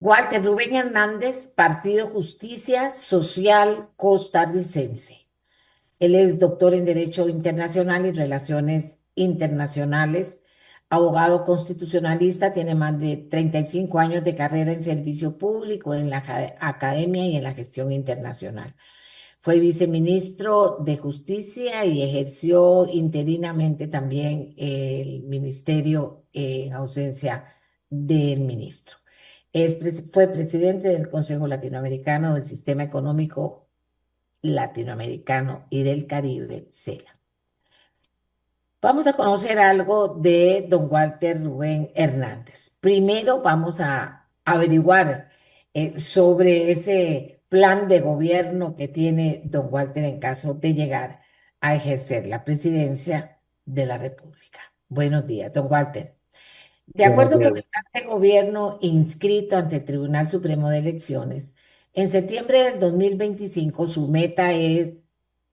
Walter Rubén Hernández, Partido Justicia Social Costarricense. Él es doctor en Derecho Internacional y Relaciones Internacionales, abogado constitucionalista, tiene más de 35 años de carrera en servicio público, en la academia y en la gestión internacional. Fue viceministro de Justicia y ejerció interinamente también el ministerio en ausencia del ministro. Fue presidente del Consejo Latinoamericano del Sistema Económico Latinoamericano y del Caribe, CELA. Vamos a conocer algo de don Walter Rubén Hernández. Primero vamos a averiguar sobre ese plan de gobierno que tiene don Walter en caso de llegar a ejercer la presidencia de la República. Buenos días, don Walter. De Buenos acuerdo días. con el plan de gobierno inscrito ante el Tribunal Supremo de Elecciones, en septiembre del 2025 su meta es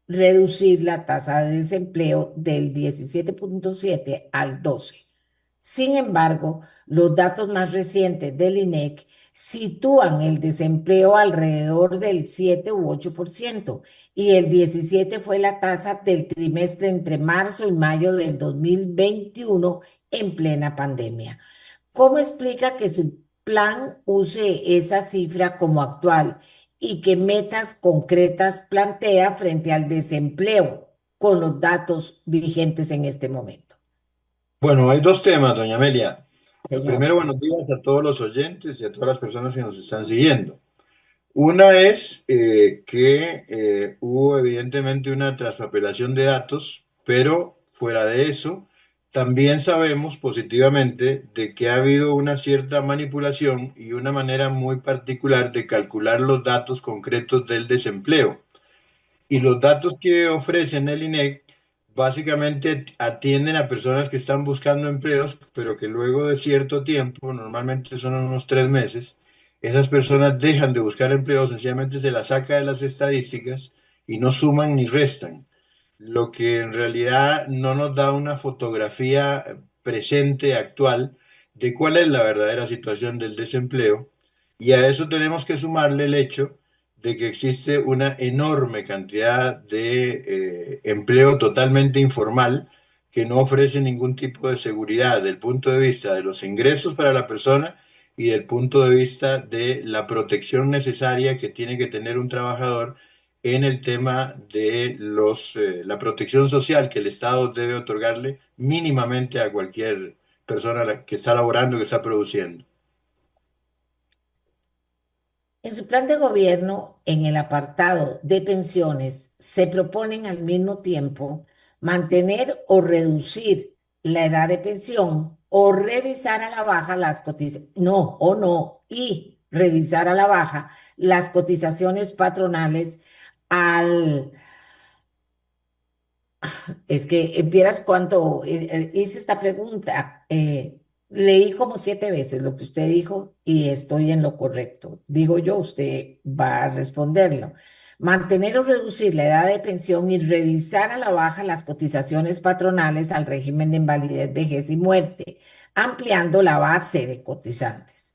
reducir la tasa de desempleo del 17,7 al 12. Sin embargo, los datos más recientes del INEC sitúan el desempleo alrededor del 7 u 8% y el 17 fue la tasa del trimestre entre marzo y mayo del 2021 en plena pandemia. ¿Cómo explica que su plan use esa cifra como actual y qué metas concretas plantea frente al desempleo con los datos vigentes en este momento? Bueno, hay dos temas, doña Amelia. Señor. Primero, buenos días a todos los oyentes y a todas las personas que nos están siguiendo. Una es que hubo evidentemente una traspapelación de datos, pero fuera de eso, también sabemos positivamente de que ha habido una cierta manipulación y una manera muy particular de calcular los datos concretos del desempleo. Y los datos que ofrecen el INEC básicamente atienden a personas que están buscando empleos, pero que luego de cierto tiempo, normalmente son unos 3 meses, esas personas dejan de buscar empleo, sencillamente se las saca de las estadísticas y no suman ni restan, lo que en realidad no nos da una fotografía presente, actual, de cuál es la verdadera situación del desempleo. Y a eso tenemos que sumarle el hecho de que existe una enorme cantidad de empleo totalmente informal que no ofrece ningún tipo de seguridad desde el punto de vista de los ingresos para la persona y del punto de vista de la protección necesaria que tiene que tener un trabajador en el tema de la protección social que el Estado debe otorgarle mínimamente a cualquier persona que está laborando, que está produciendo. En su plan de gobierno, en el apartado de pensiones, se proponen al mismo tiempo mantener o reducir la edad de pensión o revisar a la baja las cotizaciones, y revisar a la baja las cotizaciones patronales al. Es que vieras cuánto hice esta pregunta. Leí como 7 veces lo que usted dijo y estoy en lo correcto. Digo yo, usted va a responderlo. Mantener o reducir la edad de pensión y revisar a la baja las cotizaciones patronales al régimen de invalidez, vejez y muerte, ampliando la base de cotizantes.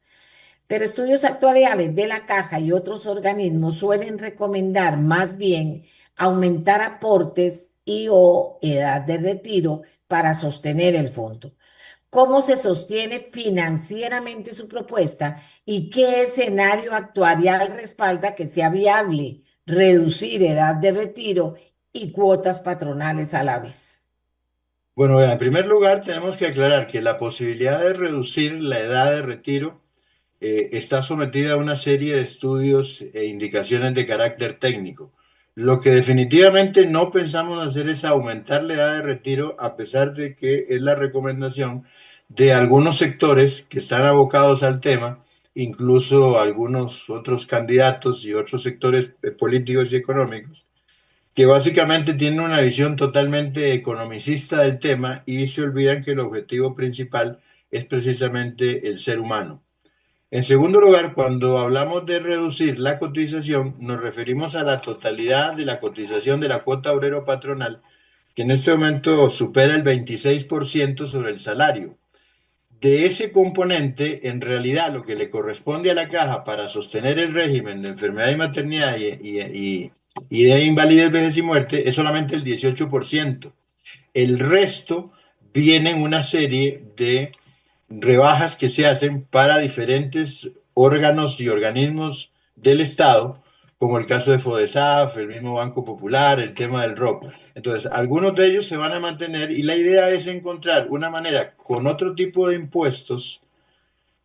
Pero estudios actuariales de la Caja y otros organismos suelen recomendar más bien aumentar aportes y o edad de retiro para sostener el fondo. ¿Cómo se sostiene financieramente su propuesta y qué escenario actuarial respalda que sea viable reducir edad de retiro y cuotas patronales a la vez? Bueno, en primer lugar, tenemos que aclarar que la posibilidad de reducir la edad de retiro está sometida a una serie de estudios e indicaciones de carácter técnico. Lo que definitivamente no pensamos hacer es aumentar la edad de retiro, a pesar de que es la recomendación de algunos sectores que están abocados al tema, incluso algunos otros candidatos y otros sectores políticos y económicos que básicamente tienen una visión totalmente economicista del tema y se olvidan que el objetivo principal es precisamente el ser humano. En segundo lugar, cuando hablamos de reducir la cotización, nos referimos a la totalidad de la cotización de la cuota obrero patronal, que en este momento supera el 26% sobre el salario. de ese componente, en realidad lo que le corresponde a la caja para sostener el régimen de enfermedad y maternidad y de invalidez, vejez y muerte es solamente el 18%. El resto viene en una serie de rebajas que se hacen para diferentes órganos y organismos del Estado, como el caso de FODESAF, el mismo Banco Popular, el tema del ROP. Entonces, algunos de ellos se van a mantener y la idea es encontrar una manera con otro tipo de impuestos,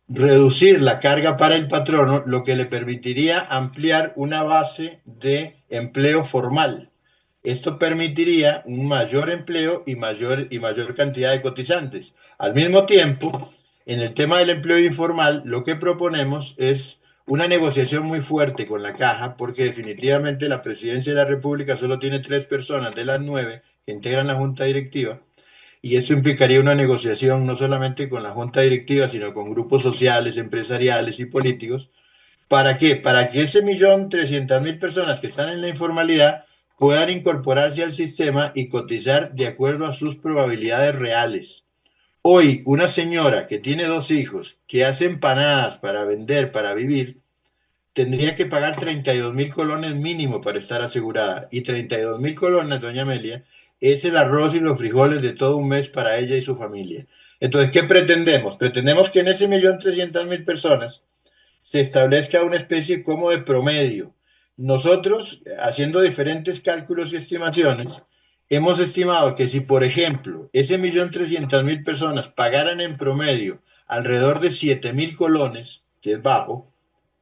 reducir la carga para el patrono, lo que le permitiría ampliar una base de empleo formal. Esto permitiría un mayor empleo y mayor cantidad de cotizantes. Al mismo tiempo, en el tema del empleo informal, lo que proponemos es una negociación muy fuerte con la caja, porque definitivamente la presidencia de la República solo tiene 3 personas de las 9 que integran la junta directiva, y eso implicaría una negociación no solamente con la junta directiva, sino con grupos sociales, empresariales y políticos. ¿Para qué? Para que ese 1.300.000 personas que están en la informalidad puedan incorporarse al sistema y cotizar de acuerdo a sus probabilidades reales. Hoy, una señora que tiene 2 hijos, que hace empanadas para vender, para vivir, tendría que pagar 32.000 colones mínimo para estar asegurada. Y 32.000 colones, doña Amelia, es el arroz y los frijoles de todo un mes para ella y su familia. Entonces, ¿qué pretendemos? Pretendemos que en ese 1.300.000 personas se establezca una especie como de promedio. Nosotros, haciendo diferentes cálculos y estimaciones, hemos estimado que si, por ejemplo, ese 1.300.000 personas pagaran en promedio alrededor de 7.000 colones, que es bajo,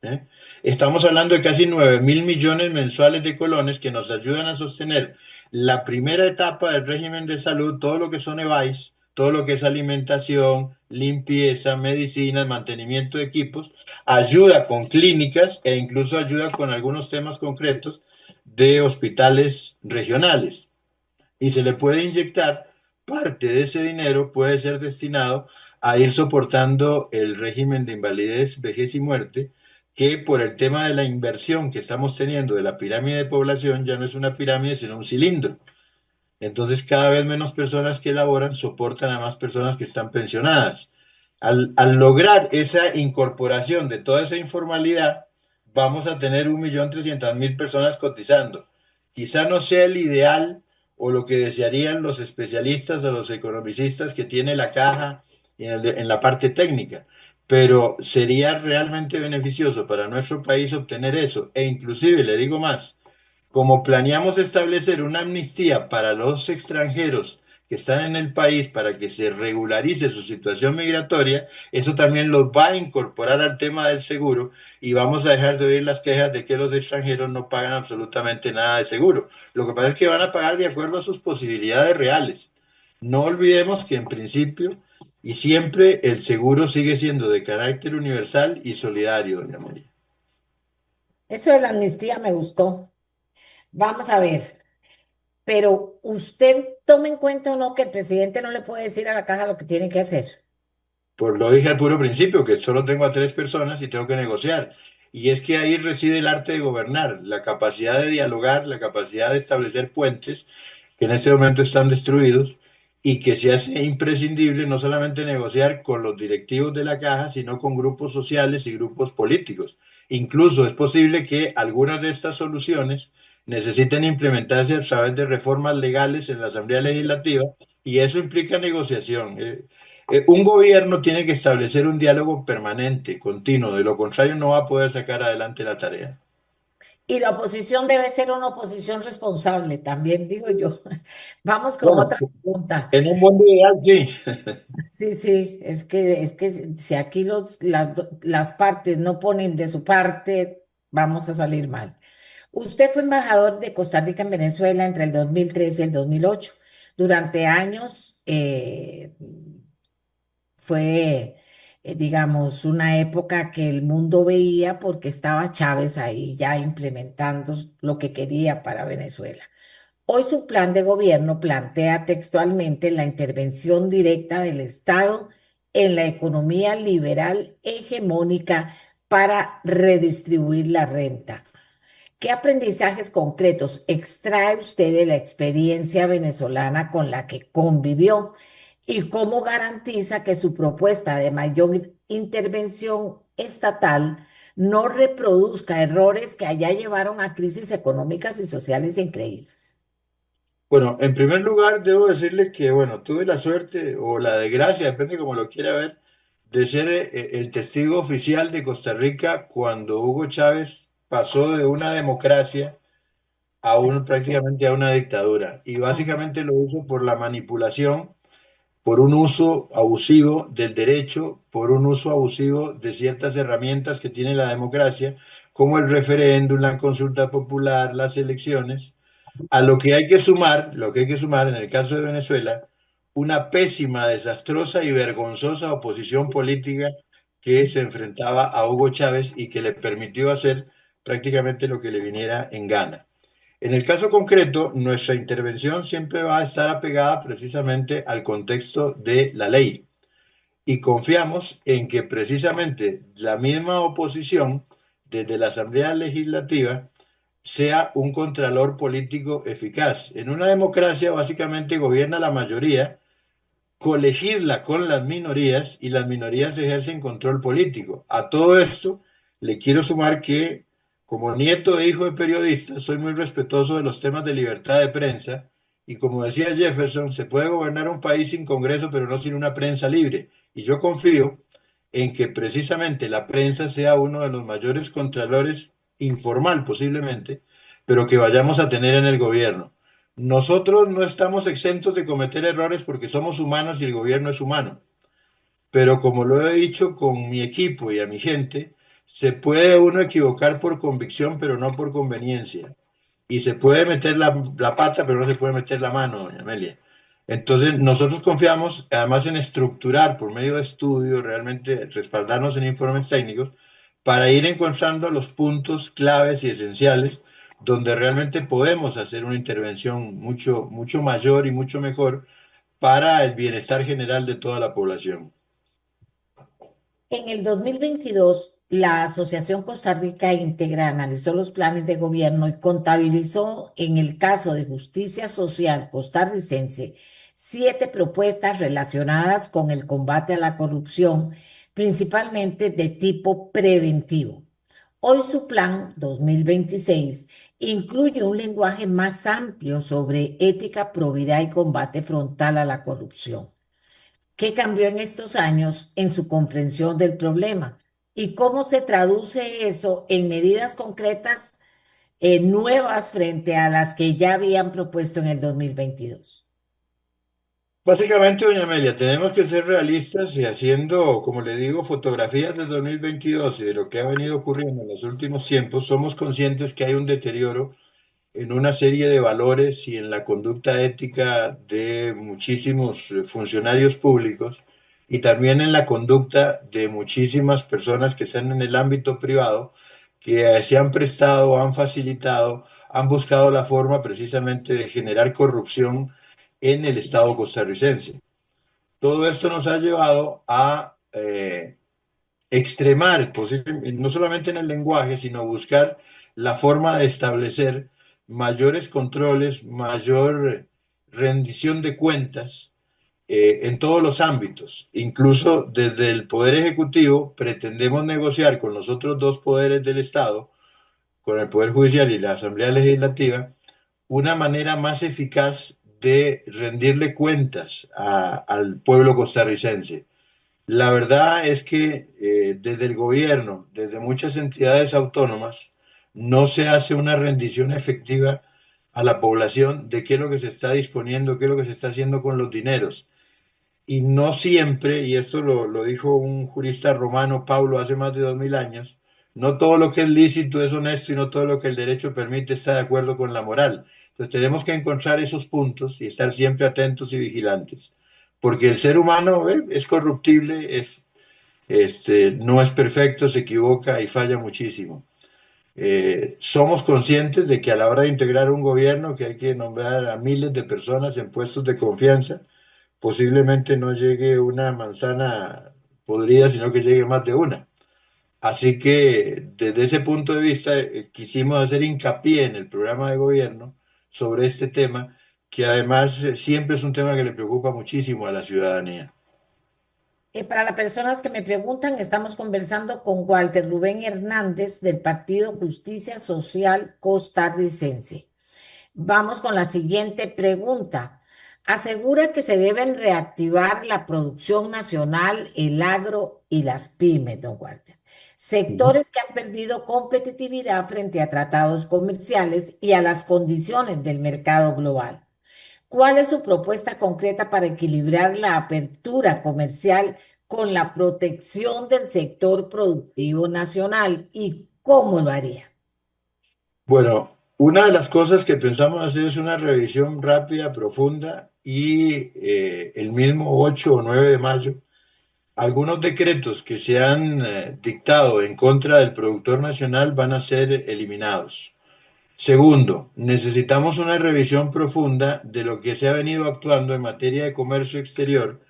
¿eh? Estamos hablando de casi 9.000 millones mensuales de colones que nos ayudan a sostener la primera etapa del régimen de salud, todo lo que son EVAIS, todo lo que es alimentación, limpieza, medicinas, mantenimiento de equipos, ayuda con clínicas e incluso ayuda con algunos temas concretos de hospitales regionales. Y se le puede inyectar parte de ese dinero, puede ser destinado a ir soportando el régimen de invalidez, vejez y muerte, que por el tema de la inversión que estamos teniendo de la pirámide de población ya no es una pirámide, sino un cilindro. Entonces, cada vez menos personas que laboran soportan a más personas que están pensionadas. Al lograr esa incorporación de toda esa informalidad, vamos a tener 1.300.000 personas cotizando. Quizá no sea el ideal o lo que desearían los especialistas o los economicistas que tiene la caja en la parte técnica, pero sería realmente beneficioso para nuestro país obtener eso. E inclusive, le digo más, como planeamos establecer una amnistía para los extranjeros que están en el país para que se regularice su situación migratoria, eso también los va a incorporar al tema del seguro y vamos a dejar de oír las quejas de que los extranjeros no pagan absolutamente nada de seguro. Lo que pasa es que van a pagar de acuerdo a sus posibilidades reales. No olvidemos que en principio y siempre el seguro sigue siendo de carácter universal y solidario, doña María. Eso de la amnistía me gustó. Vamos a ver, pero usted tome en cuenta o no que el presidente no le puede decir a la caja lo que tiene que hacer. Pues lo dije al puro principio, que solo tengo a 3 personas y tengo que negociar. Y es que ahí reside el arte de gobernar, la capacidad de dialogar, la capacidad de establecer puentes que en este momento están destruidos y que se hace imprescindible no solamente negociar con los directivos de la caja, sino con grupos sociales y grupos políticos. Incluso es posible que algunas de estas soluciones necesiten implementarse a través de reformas legales en la Asamblea Legislativa y eso implica negociación. Un gobierno tiene que establecer un diálogo permanente, continuo, de lo contrario no va a poder sacar adelante la tarea. Y la oposición debe ser una oposición responsable, también digo yo. Vamos con Bueno, otra pregunta. en un mundo ideal, sí. Sí, sí, es que si aquí las partes no ponen de su parte, vamos a salir mal. Usted fue embajador de Costa Rica en Venezuela entre el 2003 y el 2008. Durante años fue, digamos, una época que el mundo veía porque estaba Chávez ahí ya implementando lo que quería para Venezuela. Hoy su plan de gobierno plantea textualmente la intervención directa del Estado en la economía liberal hegemónica para redistribuir la renta. ¿Qué aprendizajes concretos extrae usted de la experiencia venezolana con la que convivió? y cómo garantiza que su propuesta de mayor intervención estatal no reproduzca errores que allá llevaron a crisis económicas y sociales increíbles. Bueno, en primer lugar, debo decirle que, bueno, tuve la suerte o la desgracia, depende como lo quiera ver, de ser el testigo oficial de Costa Rica cuando Hugo Chávez pasó de una democracia a prácticamente a una dictadura. Y básicamente lo hizo por la manipulación, por un uso abusivo del derecho, por un uso abusivo de ciertas herramientas que tiene la democracia, como el referéndum, la consulta popular, las elecciones, a lo que hay que sumar, lo que hay que sumar en el caso de Venezuela, una pésima, desastrosa y vergonzosa oposición política que se enfrentaba a Hugo Chávez y que le permitió hacer prácticamente lo que le viniera en gana. En el caso concreto, nuestra intervención siempre va a estar apegada precisamente al contexto de la ley y confiamos en que precisamente la misma oposición desde la Asamblea Legislativa sea un contralor político eficaz. En una democracia básicamente gobierna la mayoría, colegirla con las minorías y las minorías ejercen control político. A todo esto le quiero sumar que como nieto e hijo de periodista soy muy respetuoso de los temas de libertad de prensa y como decía Jefferson, se puede gobernar un país sin Congreso pero no sin una prensa libre. Y yo confío en que precisamente la prensa sea uno de los mayores contralores, informal posiblemente, pero que vayamos a tener en el gobierno. Nosotros no estamos exentos de cometer errores porque somos humanos y el gobierno es humano, pero como lo he dicho con mi equipo y a mi gente, se puede uno equivocar por convicción, pero no por conveniencia. Y se puede meter la pata, pero no se puede meter la mano, doña Amelia. Entonces, nosotros confiamos además en estructurar por medio de estudios, realmente respaldarnos en informes técnicos, para ir encontrando los puntos claves y esenciales donde realmente podemos hacer una intervención mucho, mucho mayor y mucho mejor para el bienestar general de toda la población. En el 2022, la Asociación Costa Rica Integra analizó los planes de gobierno y contabilizó en el caso de justicia social costarricense 7 propuestas relacionadas con el combate a la corrupción, principalmente de tipo preventivo. Hoy su plan 2026 incluye un lenguaje más amplio sobre ética, probidad y combate frontal a la corrupción. ¿Qué cambió en estos años en su comprensión del problema? ¿Y cómo se traduce eso en medidas concretas nuevas frente a las que ya habían propuesto en el 2022? Básicamente, doña Amelia, tenemos que ser realistas y haciendo, como le digo, fotografías de 2022 y de lo que ha venido ocurriendo en los últimos tiempos, somos conscientes que hay un deterioro en una serie de valores y en la conducta ética de muchísimos funcionarios públicos y también en la conducta de muchísimas personas que están en el ámbito privado, que se han prestado, han facilitado, han buscado la forma precisamente de generar corrupción en el Estado costarricense. Todo esto nos ha llevado a extremar, no solamente en el lenguaje, sino buscar la forma de establecer mayores controles, mayor rendición de cuentas en todos los ámbitos. Incluso desde el Poder Ejecutivo pretendemos negociar con los otros dos poderes del Estado, con el Poder Judicial y la Asamblea Legislativa, una manera más eficaz de rendirle cuentas al pueblo costarricense. La verdad es que desde el gobierno, desde muchas entidades autónomas, no se hace una rendición efectiva a la población de qué es lo que se está disponiendo, qué es lo que se está haciendo con los dineros. Y no siempre, y esto lo dijo un jurista romano, Paulo, hace más de 2000 años, no todo lo que es lícito es honesto y no todo lo que el derecho permite está de acuerdo con la moral. Entonces tenemos que encontrar esos puntos y estar siempre atentos y vigilantes, porque el ser humano es corruptible, no es perfecto, se equivoca y falla muchísimo. Somos conscientes de que a la hora de integrar un gobierno que hay que nombrar a miles de personas en puestos de confianza, posiblemente no llegue una manzana podrida, sino que llegue más de una. Así que desde ese punto de vista quisimos hacer hincapié en el programa de gobierno sobre este tema que además siempre es un tema que le preocupa muchísimo a la ciudadanía. Para las personas que me preguntan, estamos conversando con Walter Rubén Hernández del Partido Justicia Social Costarricense. Vamos con la siguiente pregunta. Asegura que se deben reactivar la producción nacional, el agro y las pymes, don Walter. Ujú. Sectores que han perdido competitividad frente a tratados comerciales y a las condiciones del mercado global. ¿Cuál es su propuesta concreta para equilibrar la apertura comercial con la protección del sector productivo nacional y cómo lo haría? Bueno, una de las cosas que pensamos hacer es una revisión rápida, profunda y el mismo 8 o 9 de mayo, algunos decretos que se han dictado en contra del productor nacional van a ser eliminados. Segundo, necesitamos una revisión profunda de lo que se ha venido actuando en materia de comercio exterior,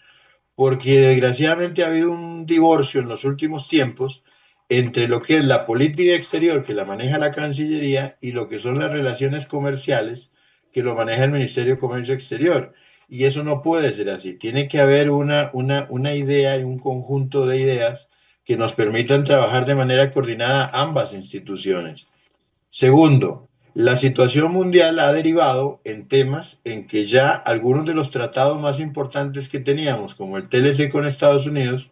porque desgraciadamente ha habido un divorcio en los últimos tiempos entre lo que es la política exterior que la maneja la Cancillería y lo que son las relaciones comerciales que lo maneja el Ministerio de Comercio Exterior. Y eso no puede ser así. Tiene que haber una idea y un conjunto de ideas que nos permitan trabajar de manera coordinada ambas instituciones. Segundo, la situación mundial ha derivado en temas en que ya algunos de los tratados más importantes que teníamos, como el TLC con Estados Unidos,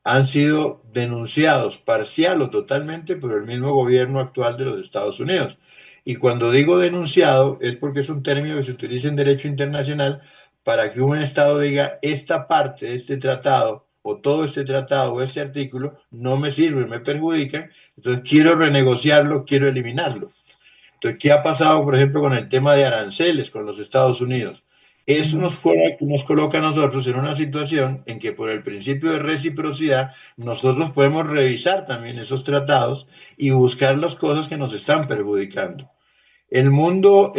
han sido denunciados parcial o totalmente por el mismo gobierno actual de los Estados Unidos. Y cuando digo denunciado es porque es un término que se utiliza en derecho internacional para que un Estado diga esta parte de este tratado o todo este tratado o este artículo no me sirve, me perjudica, entonces quiero renegociarlo, quiero eliminarlo. Entonces, ¿qué ha pasado, por ejemplo, con el tema de aranceles con los Estados Unidos? Eso nos coloca a nosotros en una situación en que por el principio de reciprocidad nosotros podemos revisar también esos tratados y buscar las cosas que nos están perjudicando. El mundo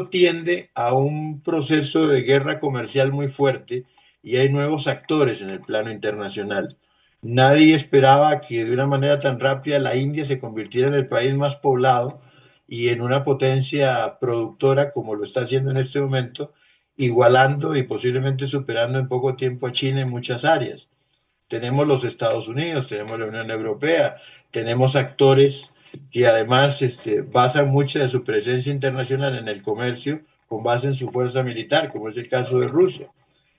tiende a un proceso de guerra comercial muy fuerte y hay nuevos actores en el plano internacional. Nadie esperaba que de una manera tan rápida la India se convirtiera en el país más poblado y en una potencia productora como lo está haciendo en este momento, igualando y posiblemente superando en poco tiempo a China en muchas áreas. Tenemos los Estados Unidos, tenemos la Unión Europea, tenemos actores que además basan mucha de su presencia internacional en el comercio con base en su fuerza militar, como es el caso de Rusia.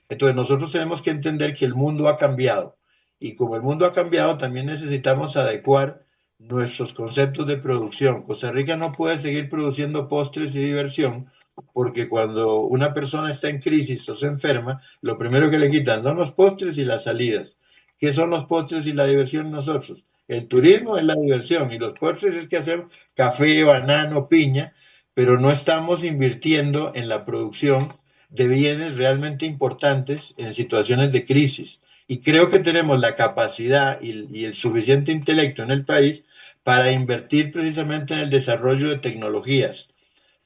Entonces nosotros tenemos que entender que el mundo ha cambiado y como el mundo ha cambiado también necesitamos adecuar nuestros conceptos de producción. Costa Rica no puede seguir produciendo postres y diversión porque cuando una persona está en crisis o se enferma, lo primero que le quitan son los postres y las salidas. ¿Qué son los postres y la diversión nosotros? El turismo es la diversión y los postres es que hacemos café, banano, piña, pero no estamos invirtiendo en la producción de bienes realmente importantes en situaciones de crisis. Y creo que tenemos la capacidad y el suficiente intelecto en el país para invertir precisamente en el desarrollo de tecnologías,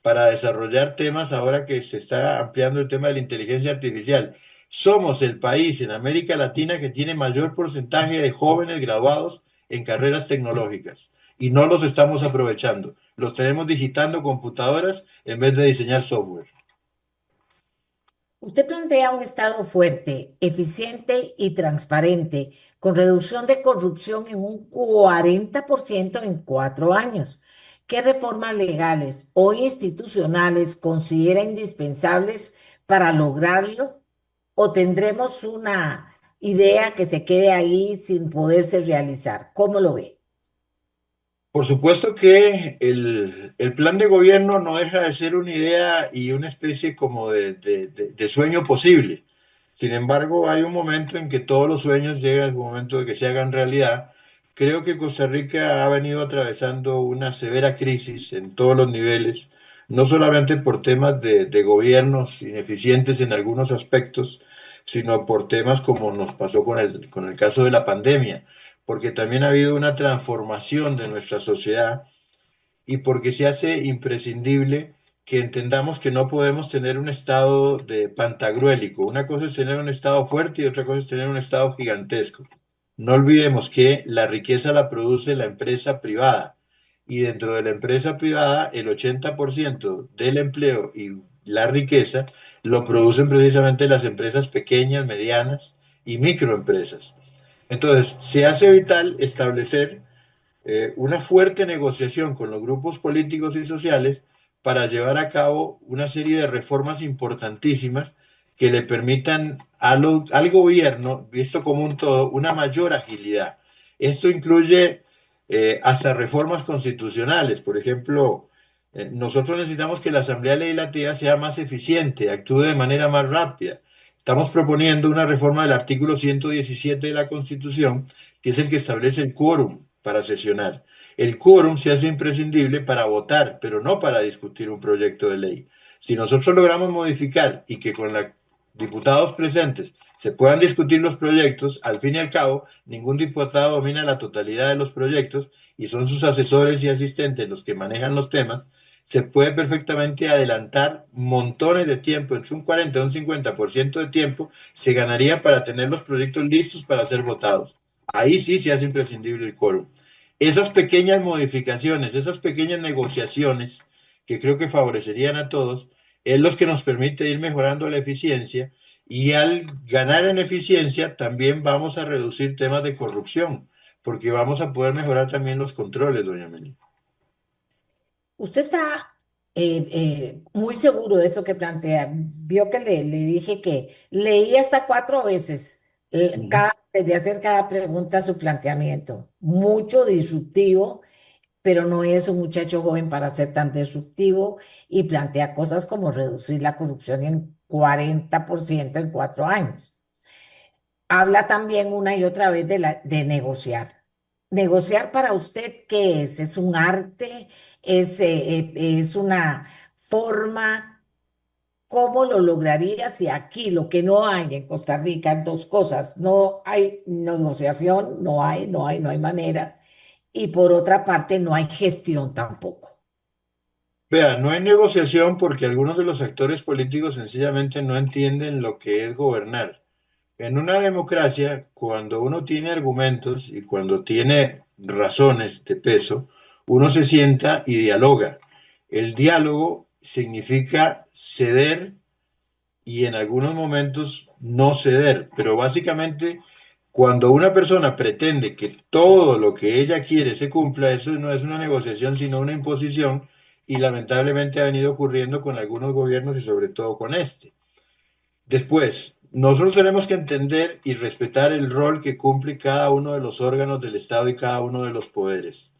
para desarrollar temas ahora que se está ampliando el tema de la inteligencia artificial. Somos el país en América Latina que tiene mayor porcentaje de jóvenes graduados en carreras tecnológicas y no los estamos aprovechando. Los tenemos digitando computadoras en vez de diseñar software. Usted plantea un Estado fuerte, eficiente y transparente, con reducción de corrupción en un 40% en 4 años. ¿Qué reformas legales o institucionales considera indispensables para lograrlo? ¿O tendremos una idea que se quede ahí sin poderse realizar? ¿Cómo lo ve? Por supuesto que el plan de gobierno no deja de ser una idea y una especie como de sueño posible. Sin embargo, hay un momento en que todos los sueños llegan al momento de que se hagan realidad. Creo que Costa Rica ha venido atravesando una severa crisis en todos los niveles, no solamente por temas de gobiernos ineficientes en algunos aspectos, sino por temas como nos pasó con el caso de la pandemia, porque también ha habido una transformación de nuestra sociedad y porque se hace imprescindible que entendamos que no podemos tener un estado de pantagruélico. Una cosa es tener un estado fuerte y otra cosa es tener un estado gigantesco. No olvidemos que la riqueza la produce la empresa privada y dentro de la empresa privada el 80% del empleo y la riqueza lo producen precisamente las empresas pequeñas, medianas y microempresas. Entonces, se hace vital establecer una fuerte negociación con los grupos políticos y sociales para llevar a cabo una serie de reformas importantísimas que le permitan al gobierno, visto como un todo, una mayor agilidad. Esto incluye hasta reformas constitucionales. Por ejemplo, nosotros necesitamos que la Asamblea Legislativa sea más eficiente, actúe de manera más rápida. Estamos proponiendo una reforma del artículo 117 de la Constitución, que es el que establece el quórum para sesionar. El quórum se hace imprescindible para votar, pero no para discutir un proyecto de ley. Si nosotros logramos modificar y que con los diputados presentes se puedan discutir los proyectos, al fin y al cabo, ningún diputado domina la totalidad de los proyectos y son sus asesores y asistentes los que manejan los temas, se puede perfectamente adelantar montones de tiempo, entre un 40 o un 50% de tiempo se ganaría para tener los proyectos listos para ser votados. Ahí sí se hace imprescindible el quórum. Esas pequeñas modificaciones, esas pequeñas negociaciones que creo que favorecerían a todos, es lo que nos permite ir mejorando la eficiencia y al ganar en eficiencia también vamos a reducir temas de corrupción, porque vamos a poder mejorar también los controles, doña Meli. Usted está muy seguro de eso que plantea. Vio que le dije que leí hasta 4 veces de hacer cada pregunta su planteamiento. Mucho disruptivo, pero no es un muchacho joven para ser tan disruptivo y plantea cosas como reducir la corrupción en 40% en 4 años. Habla también una y otra vez de negociar. ¿Negociar para usted qué es? ¿Es un arte? ¿Es una forma? ¿Cómo lo lograría si aquí lo que no hay en Costa Rica, dos cosas, no hay negociación, no hay manera, y por otra parte no hay gestión tampoco? Vea, no hay negociación porque algunos de los actores políticos sencillamente no entienden lo que es gobernar. En una democracia, cuando uno tiene argumentos y cuando tiene razones de peso, uno se sienta y dialoga. El diálogo significa ceder y en algunos momentos no ceder, pero básicamente cuando una persona pretende que todo lo que ella quiere se cumpla, eso no es una negociación, sino una imposición y lamentablemente ha venido ocurriendo con algunos gobiernos y sobre todo con este. Después, nosotros tenemos que entender y respetar el rol que cumple cada uno de los órganos del Estado y cada uno de los poderes.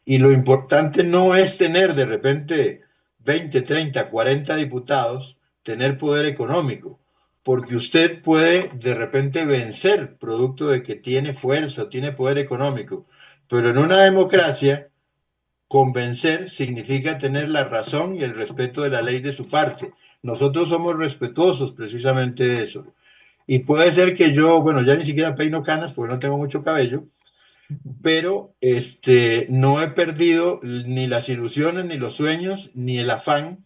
Y lo importante no es tener de repente 20, 30, 40 diputados, tener poder económico, porque usted puede de repente vencer producto de que tiene fuerza, tiene poder económico. Pero en una democracia, convencer significa tener la razón y el respeto de la ley de su parte. Nosotros somos respetuosos precisamente de eso. Y puede ser que yo, bueno, ya ni siquiera peino canas porque no tengo mucho cabello, pero no he perdido ni las ilusiones, ni los sueños, ni el afán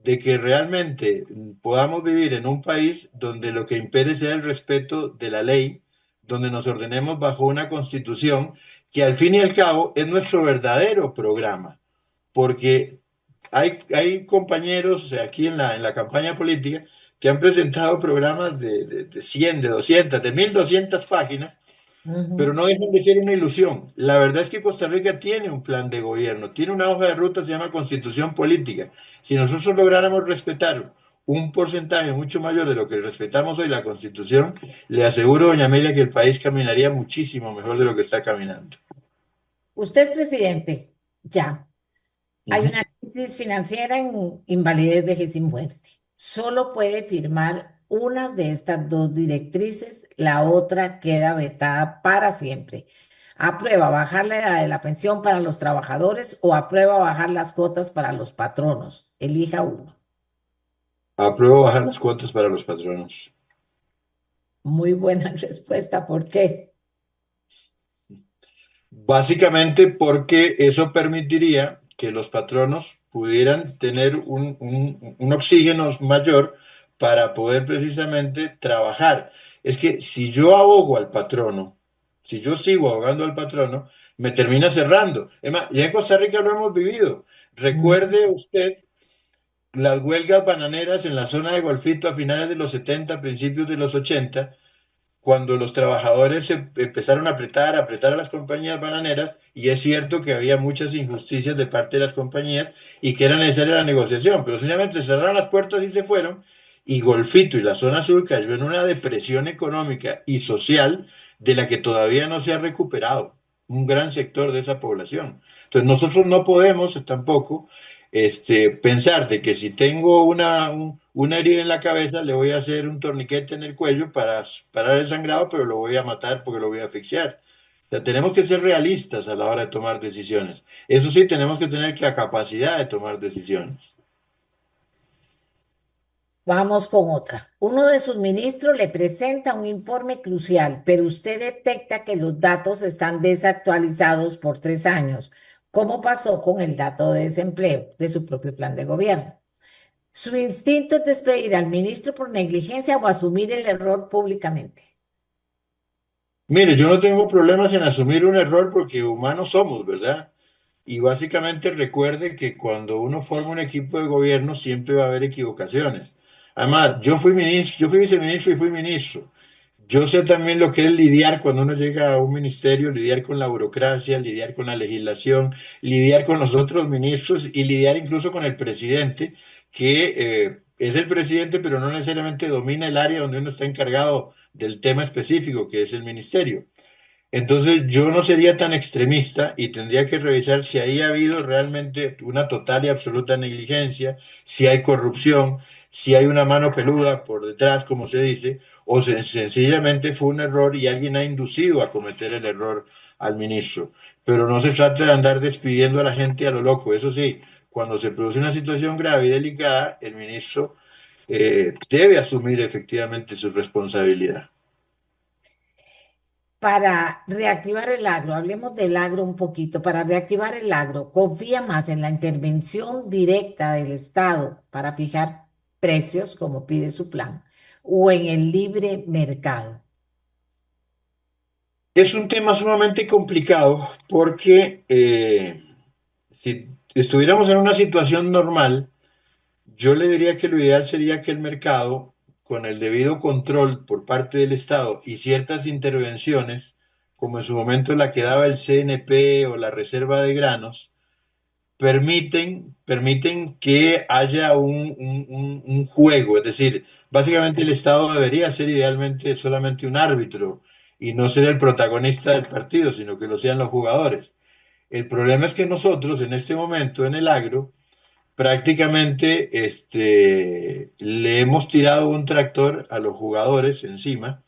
de que realmente podamos vivir en un país donde lo que impere sea el respeto de la ley, donde nos ordenemos bajo una constitución que al fin y al cabo es nuestro verdadero programa, porque hay compañeros aquí en la campaña política que han presentado programas de 100, de 200, de 1200 páginas, pero Ujú. no dejan de ser una ilusión. La verdad es que Costa Rica tiene un plan de gobierno, tiene una hoja de ruta, se llama Constitución Política. Si nosotros lográramos respetar un porcentaje mucho mayor de lo que respetamos hoy la Constitución, le aseguro, doña Amelia, que el país caminaría muchísimo mejor de lo que está caminando. Usted es presidente, ya. Hay Ujú. una crisis financiera en invalidez, vejez y muerte. Solo puede firmar unas de estas dos directrices, la otra queda vetada para siempre. Aprueba bajar la edad de la pensión para los trabajadores o aprueba bajar las cuotas para los patronos. Elija uno. Apruebo bajar las cuotas para los patronos. Muy buena respuesta. ¿Por qué? Básicamente porque eso permitiría que los patronos pudieran tener un oxígeno mayor para poder precisamente trabajar. Es que si yo ahogo al patrono, si yo sigo ahogando al patrono, me termina cerrando. Es más, ya en Costa Rica lo hemos vivido. Mm. Recuerde usted las huelgas bananeras en la zona de Golfito a finales de los 70, principios de los 80, cuando los trabajadores se empezaron a apretar a las compañías bananeras, y es cierto que había muchas injusticias de parte de las compañías y que era necesaria la negociación, pero simplemente cerraron las puertas y se fueron, y Golfito y la zona sur cayó en una depresión económica y social de la que todavía no se ha recuperado un gran sector de esa población. Entonces nosotros no podemos tampoco pensar de que si tengo una herida en la cabeza, le voy a hacer un torniquete en el cuello para parar el sangrado, pero lo voy a matar porque lo voy a asfixiar. O sea, tenemos que ser realistas a la hora de tomar decisiones. Eso sí, tenemos que tener la capacidad de tomar decisiones. Vamos con otra. Uno de sus ministros le presenta un informe crucial, pero usted detecta que los datos están desactualizados por 3 años, como pasó con el dato de desempleo de su propio plan de gobierno. Su instinto es despedir al ministro por negligencia o asumir el error públicamente. Mire, yo no tengo problemas en asumir un error porque humanos somos, ¿verdad? Y básicamente recuerde que cuando uno forma un equipo de gobierno siempre va a haber equivocaciones. Además, yo fui ministro, yo fui viceministro y fui ministro. Yo sé también lo que es lidiar cuando uno llega a un ministerio, lidiar con la burocracia, lidiar con la legislación, lidiar con los otros ministros y lidiar incluso con el presidente, que es el presidente, pero no necesariamente domina el área donde uno está encargado del tema específico, que es el ministerio. Entonces yo no sería tan extremista y tendría que revisar si ahí ha habido realmente una total y absoluta negligencia, si hay corrupción, si hay una mano peluda por detrás, como se dice, o sencillamente fue un error y alguien ha inducido a cometer el error al ministro. Pero no se trata de andar despidiendo a la gente a lo loco. Eso sí, cuando se produce una situación grave y delicada, el ministro debe asumir efectivamente su responsabilidad. Para reactivar el agro, hablemos del agro un poquito. Para reactivar el agro, ¿confía más en la intervención directa del Estado para fijar precios, como pide su plan, o en el libre mercado? Es un tema sumamente complicado porque si estuviéramos en una situación normal, yo le diría que lo ideal sería que el mercado, con el debido control por parte del Estado y ciertas intervenciones, como en su momento la que daba el CNP o la reserva de granos, permiten que haya un juego. Es decir, básicamente el Estado debería ser idealmente solamente un árbitro y no ser el protagonista del partido, sino que lo sean los jugadores. El problema es que nosotros en este momento en el agro prácticamente le hemos tirado un tractor a los jugadores encima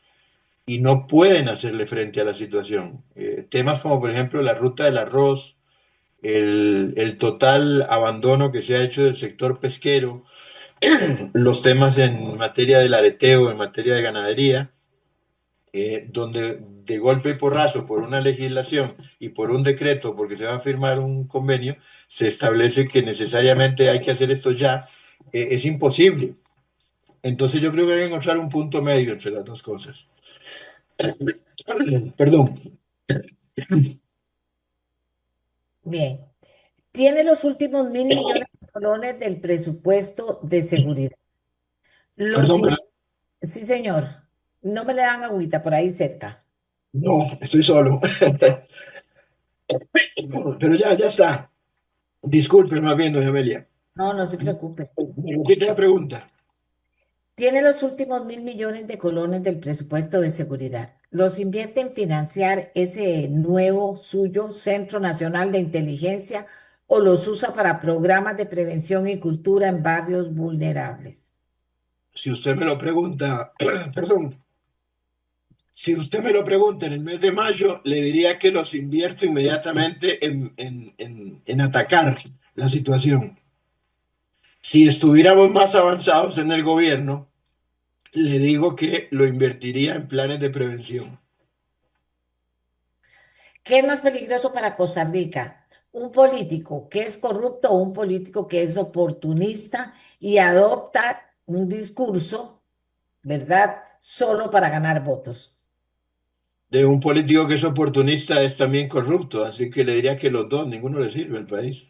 y no pueden hacerle frente a la situación. Temas como por ejemplo la ruta del arroz, el total abandono que se ha hecho del sector pesquero, los temas en materia del areteo, en materia de ganadería, donde de golpe y porrazo, por una legislación y por un decreto, porque se va a firmar un convenio, se establece que necesariamente hay que hacer esto ya, es imposible. Entonces yo creo que hay que encontrar un punto medio entre las dos cosas. Perdón, Bien, tiene los últimos 1.000 millones de colones del presupuesto de seguridad. Los, perdón, in- perdón. sí, señor, no me le dan agüita por ahí cerca. No, estoy solo. Pero ya está. Disculpe, más bien, doña Amelia. No, no se preocupe. Me repite la pregunta. Tiene los últimos 1.000 millones del presupuesto de seguridad. ¿Los invierte en financiar ese nuevo suyo Centro Nacional de Inteligencia o los usa para programas de prevención y cultura en barrios vulnerables? Si usted me lo pregunta, perdón, si usted me lo pregunta en el mes de mayo, le diría que los invierto inmediatamente en atacar la situación. Si estuviéramos más avanzados en el gobierno, le digo que lo invertiría en planes de prevención. ¿Qué es más peligroso para Costa Rica? ¿Un político que es corrupto o un político que es oportunista y adopta un discurso, ¿verdad? Solo para ganar votos. De un político que es oportunista es también corrupto, así que le diría que los dos, ninguno le sirve al país.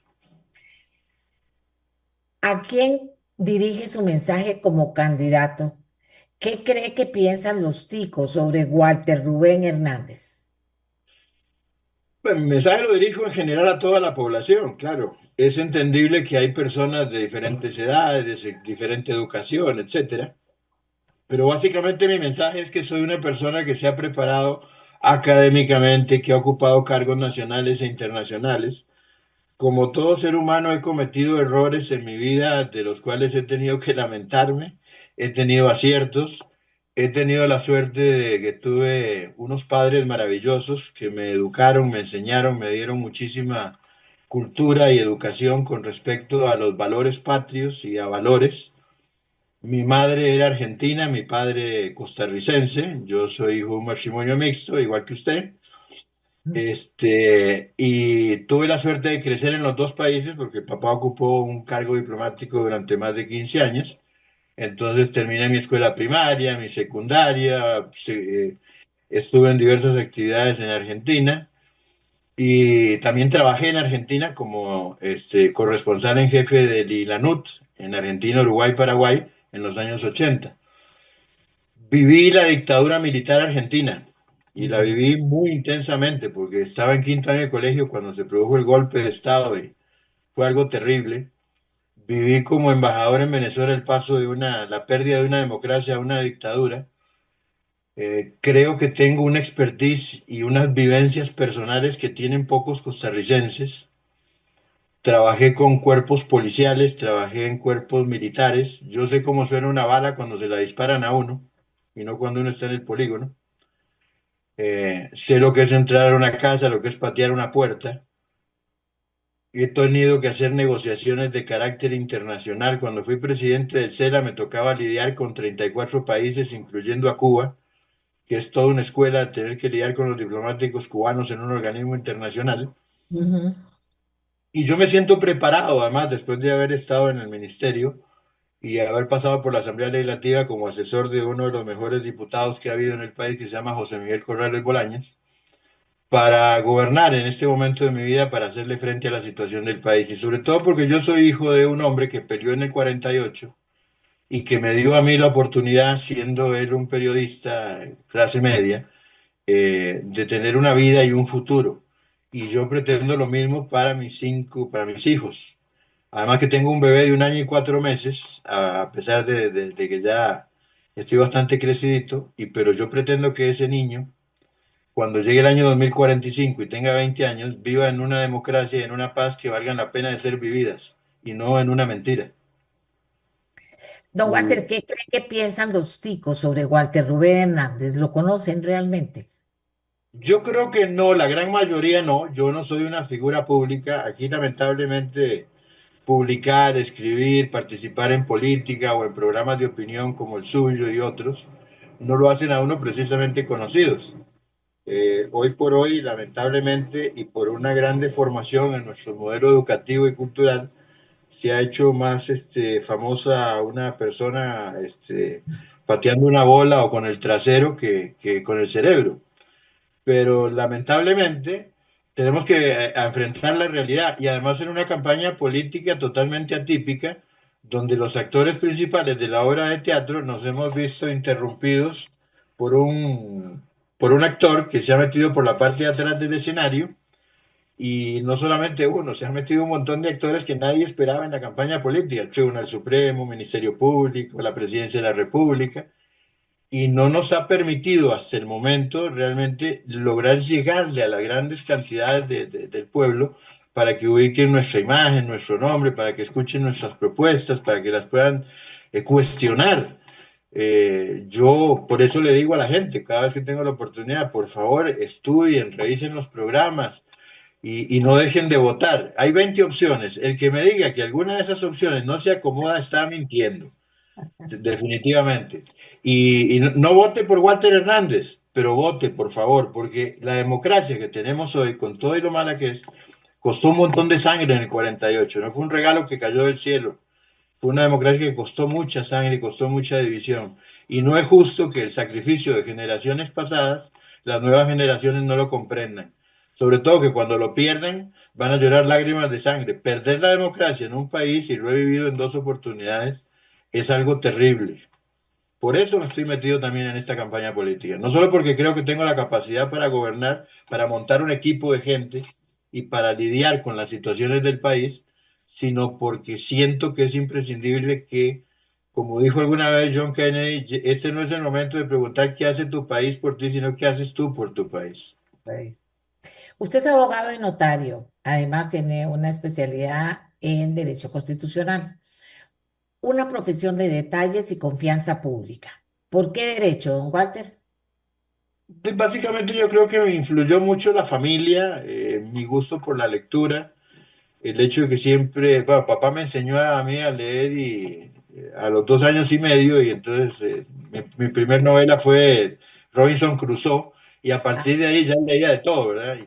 ¿A quién? dirige su mensaje como candidato, ¿qué cree que piensan los ticos sobre Walter Rubén Hernández? Bueno, mi mensaje lo dirijo en general a toda la población, claro. Es entendible que hay personas de diferentes edades, de diferente educación, etcétera. Pero básicamente mi mensaje es que soy una persona que se ha preparado académicamente, que ha ocupado cargos nacionales e internacionales. Como todo ser humano he cometido errores en mi vida de los cuales he tenido que lamentarme, he tenido aciertos, he tenido la suerte de que tuve unos padres maravillosos que me educaron, me enseñaron, me dieron muchísima cultura y educación con respecto a los valores patrios y a valores. Mi madre era argentina, mi padre costarricense, yo soy hijo de un matrimonio mixto, igual que usted. Y tuve la suerte de crecer en los dos países porque papá ocupó un cargo diplomático durante más de 15 años. Entonces terminé mi escuela primaria, mi secundaria, estuve en diversas actividades en Argentina y también trabajé en Argentina como corresponsal en jefe del ILANUT en Argentina, Uruguay, Paraguay en los años 80. Viví la dictadura militar argentina y la Ujú. viví muy intensamente porque estaba en quinto año de colegio cuando se produjo el golpe de Estado y fue algo terrible. Viví como embajador en Venezuela el paso de la pérdida de una democracia a una dictadura. Creo que tengo una expertise y unas vivencias personales que tienen pocos costarricenses. Trabajé con cuerpos policiales, trabajé en cuerpos militares. Yo sé cómo suena una bala cuando se la disparan a uno y no cuando uno está en el polígono. Sé lo que es entrar a una casa, lo que es patear una puerta. He tenido que hacer negociaciones de carácter internacional. Cuando fui presidente del CELA me tocaba lidiar con 34 países, incluyendo a Cuba, que es toda una escuela tener que lidiar con los diplomáticos cubanos en un organismo internacional. Ujú. Y yo me siento preparado, además, después de haber estado en el ministerio y haber pasado por la Asamblea Legislativa como asesor de uno de los mejores diputados que ha habido en el país, que se llama José Miguel Corrales Bolaños, para gobernar en este momento de mi vida, para hacerle frente a la situación del país. Y sobre todo porque yo soy hijo de un hombre que peleó en el 48 y que me dio a mí la oportunidad, siendo él un periodista clase media, de tener una vida y un futuro. Y yo pretendo lo mismo para mis hijos. Además que tengo un bebé de 1 año y 4 meses, a pesar de que ya estoy bastante crecidito, pero yo pretendo que ese niño cuando llegue el año 2045 y tenga 20 años, viva en una democracia y en una paz que valgan la pena de ser vividas y no en una mentira. Don Walter, Eh, ¿qué cree que piensan los ticos sobre Walter Rubén Hernández? ¿Lo conocen realmente? yo creo que no, la gran mayoría no. Yo no soy una figura pública. Aquí lamentablemente publicar, escribir, participar en política o en programas de opinión como el suyo y otros, no lo hacen a uno precisamente conocidos. Hoy por hoy, lamentablemente, y por una gran deformación en nuestro modelo educativo y cultural, se ha hecho más famosa una persona pateando una bola o con el trasero que con el cerebro. Pero lamentablemente tenemos que enfrentar la realidad y además en una campaña política totalmente atípica, donde los actores principales de la obra de teatro nos hemos visto interrumpidos por por un actor que se ha metido por la parte de atrás del escenario y no solamente uno, se han metido un montón de actores que nadie esperaba en la campaña política, el Tribunal Supremo, Ministerio Público, la Presidencia de la República, y no nos ha permitido hasta el momento realmente lograr llegarle a las grandes cantidades del pueblo para que ubiquen nuestra imagen, nuestro nombre, para que escuchen nuestras propuestas, para que las puedan cuestionar. Yo por eso le digo a la gente, cada vez que tengo la oportunidad, por favor, estudien, revisen los programas, y no dejen de votar. Hay 20 opciones. El que me diga que alguna de esas opciones no se acomoda está mintiendo, definitivamente. Y no vote por Walter Hernández, pero vote, por favor, porque la democracia que tenemos hoy, con todo y lo mala que es, costó un montón de sangre en el 48. No fue un regalo que cayó del cielo. Fue una democracia que costó mucha sangre y costó mucha división. Y no es justo que el sacrificio de generaciones pasadas, las nuevas generaciones no lo comprendan. Sobre todo que cuando lo pierden van a llorar lágrimas de sangre. Perder la democracia en un país, y lo he vivido en dos oportunidades, es algo terrible. Por eso me estoy metido también en esta campaña política. No solo porque creo que tengo la capacidad para gobernar, para montar un equipo de gente y para lidiar con las situaciones del país, sino porque siento que es imprescindible que, como dijo alguna vez John Kennedy, este no es el momento de preguntar qué hace tu país por ti, sino qué haces tú por tu país. Pues, usted es abogado y notario. Además, tiene una especialidad en Derecho Constitucional. Una profesión de detalles y confianza pública. ¿Por qué derecho, don Walter? Pues, básicamente yo creo que me influyó mucho la familia, mi gusto por la lectura, el hecho de que siempre, bueno, papá me enseñó a mí a leer y a los 2 años y medio, y entonces mi primer novela fue Robinson Crusoe, y a Ah, partir de ahí ya leía de todo, ¿verdad?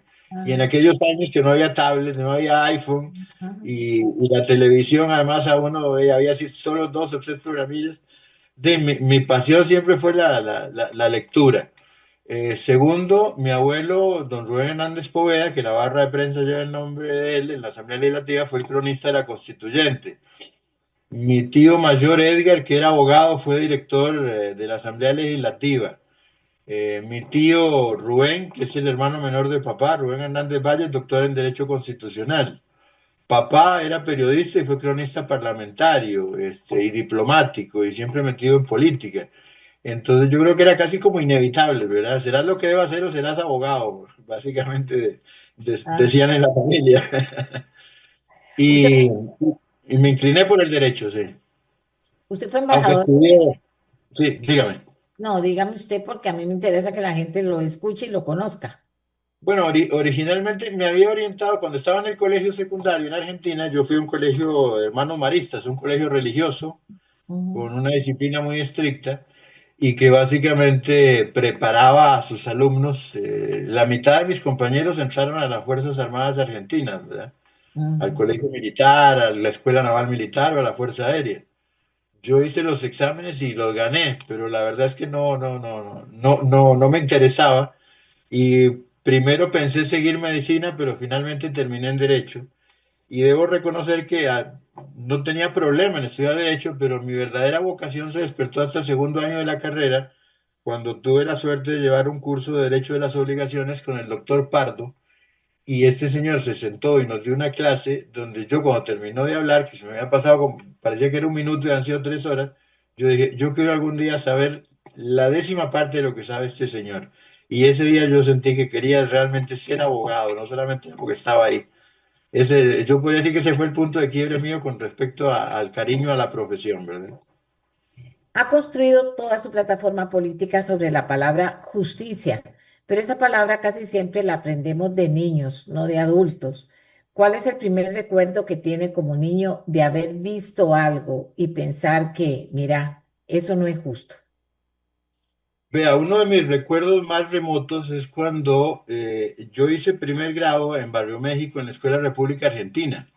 Y en ah, aquellos años que no había tablet, no había iPhone, ah. y la televisión, además a uno había así solo 2 o 3 programillas, mi pasión siempre fue la lectura. Segundo, mi abuelo, don Rubén Hernández Poveda, que la barra de prensa lleva el nombre de él en la Asamblea Legislativa, fue el cronista de la Constituyente. Mi tío mayor Edgar, que era abogado, fue director de la Asamblea Legislativa. Mi tío Rubén, que es el hermano menor de papá, Rubén Hernández Valle, doctor en Derecho Constitucional. Papá era periodista y fue cronista parlamentario, y diplomático, y siempre metido en política. Entonces yo creo que era casi como inevitable, ¿verdad? ¿Serás lo que debes hacer o serás abogado? Básicamente Ah. decían en la familia. Usted, Y, y me incliné por el derecho, sí. usted fue Aunque embajador. estudié, sí, dígame. No, dígame usted porque a mí me interesa que la gente lo escuche y lo conozca. Bueno, originalmente me había orientado cuando estaba en el colegio secundario en Argentina. Yo fui a un colegio de hermanos maristas, un colegio religioso Ujú, con una disciplina muy estricta y que básicamente preparaba a sus alumnos. La mitad de mis compañeros entraron a las Fuerzas Armadas Argentinas, ¿verdad? Al ujú. colegio militar, a la Escuela Naval Militar o a la Fuerza Aérea. Yo hice los exámenes y los gané, pero la verdad es que no me interesaba. Y primero pensé seguir medicina, pero finalmente terminé en derecho. Y debo reconocer que no tenía problema en estudiar derecho, pero mi verdadera vocación se despertó hasta el segundo año de la carrera, cuando tuve la suerte de llevar un curso de Derecho de las Obligaciones con el doctor Pardo. Y este señor se sentó y nos dio una clase donde yo, cuando terminó de hablar, que se me había pasado, parecía que era un minuto y han sido 3 horas, yo dije, yo quiero algún día saber la décima parte de lo que sabe este señor. Y ese día yo sentí que quería realmente ser abogado, no solamente porque estaba ahí. Yo podría decir que ese fue el punto de quiebre mío con respecto al cariño a la profesión, ¿verdad? Ha construido toda su plataforma política sobre la palabra justicia, pero esa palabra casi siempre la aprendemos de niños, no de adultos. ¿Cuál es el primer recuerdo que tiene como niño de haber visto algo y pensar que, mira, eso no es justo? Vea, uno de mis recuerdos más remotos es cuando yo hice primer grado en Barrio México en la Escuela República Argentina.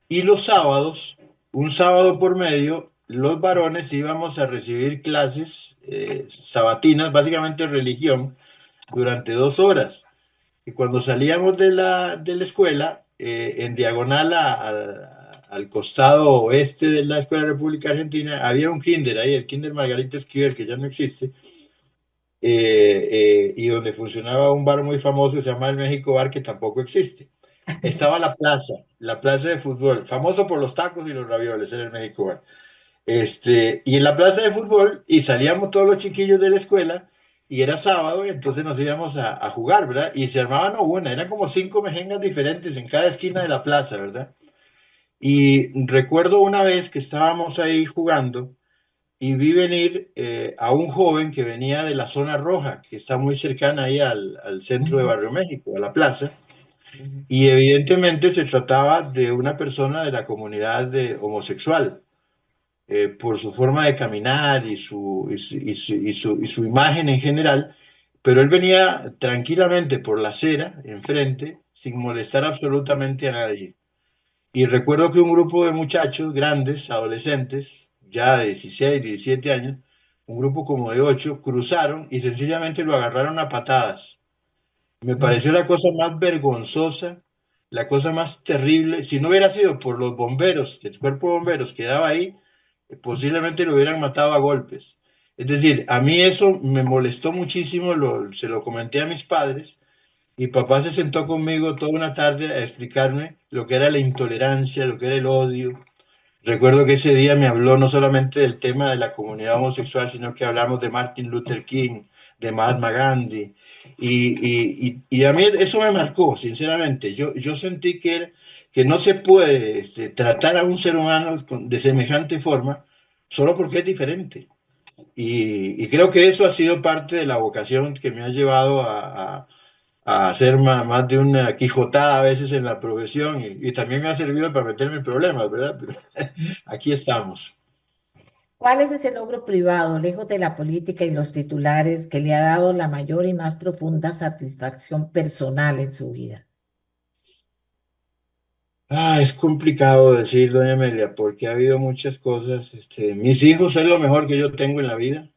Y los sábados, un sábado por medio, los varones íbamos a recibir clases sabatinas, básicamente religión, durante 2 horas. Y cuando salíamos de la escuela, en diagonal al costado oeste de la Escuela República Argentina, había un kinder ahí, el kinder Margarita Esquivel, que ya no existe, y donde funcionaba un bar muy famoso que se llama el México Bar, que tampoco existe. Estaba la plaza de fútbol, famoso por los tacos y los ravioles, era el México Bar. Y en la plaza de fútbol, y salíamos todos los chiquillos de la escuela, y era sábado, y entonces nos íbamos a jugar, ¿verdad? Y se armaban no una, eran como 5 mejengas diferentes en cada esquina de la plaza, ¿verdad? Y recuerdo una vez que estábamos ahí jugando, y vi venir a un joven que venía de la zona roja, que está muy cercana ahí al centro de Ujú, Barrio México, a la plaza. ujú, Y evidentemente se trataba de una persona de la comunidad homosexual, por su forma de caminar y su imagen en general, pero él venía tranquilamente por la acera, enfrente, sin molestar absolutamente a nadie. Y recuerdo que un grupo de muchachos grandes, adolescentes, ya de 16, 17 años, un grupo como de 8, cruzaron y sencillamente lo agarraron a patadas. Me ujú. pareció la cosa más vergonzosa, la cosa más terrible. Si no hubiera sido por los bomberos, el cuerpo de bomberos que daba ahí, posiblemente lo hubieran matado a golpes. Es decir, a mí eso me molestó muchísimo, se lo comenté a mis padres y papá se sentó conmigo toda una tarde a explicarme lo que era la intolerancia, lo que era el odio. Recuerdo que ese día me habló no solamente del tema de la comunidad homosexual, sino que hablamos de Martin Luther King, de Mahatma Gandhi, y a mí eso me marcó, sinceramente. Yo sentí que no se puede tratar a un ser humano de semejante forma solo porque es diferente. Y creo que eso ha sido parte de la vocación que me ha llevado a hacer más de una quijotada a veces en la profesión y también me ha servido para meterme en problemas, ¿verdad? Pero aquí estamos. ¿Cuál es ese logro privado, lejos de la política y los titulares, que le ha dado la mayor y más profunda satisfacción personal en su vida? Es complicado decir, doña Amelia, porque ha habido muchas cosas. Mis hijos es lo mejor que yo tengo en la vida.